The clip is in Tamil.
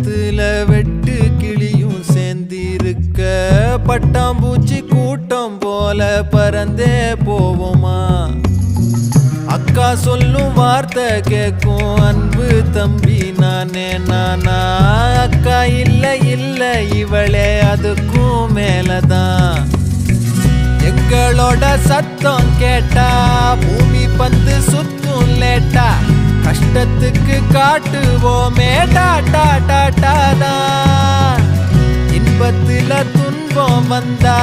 பக்கத்துல வெட்டு கிளியும் சேர்ந்திருக்க பட்டாம்பூச்சி கூட்டம் போல பறந்தே போவோமா அக்கா சொல்லும் வார்த்தை கேட்கும் அன்பு தம்பி நானே நானா அக்கா இல்ல இல்ல இவளே அதுக்கும் மேலதான் எங்களோட சத்தம் கேட்டா பூமி பந்து சுத்தும் லேட்டா கஷ்டத்துக்கு காட்டுவோமே டாட்டா டாட்டா தான் இன்பத்துல துன்பம் வந்தா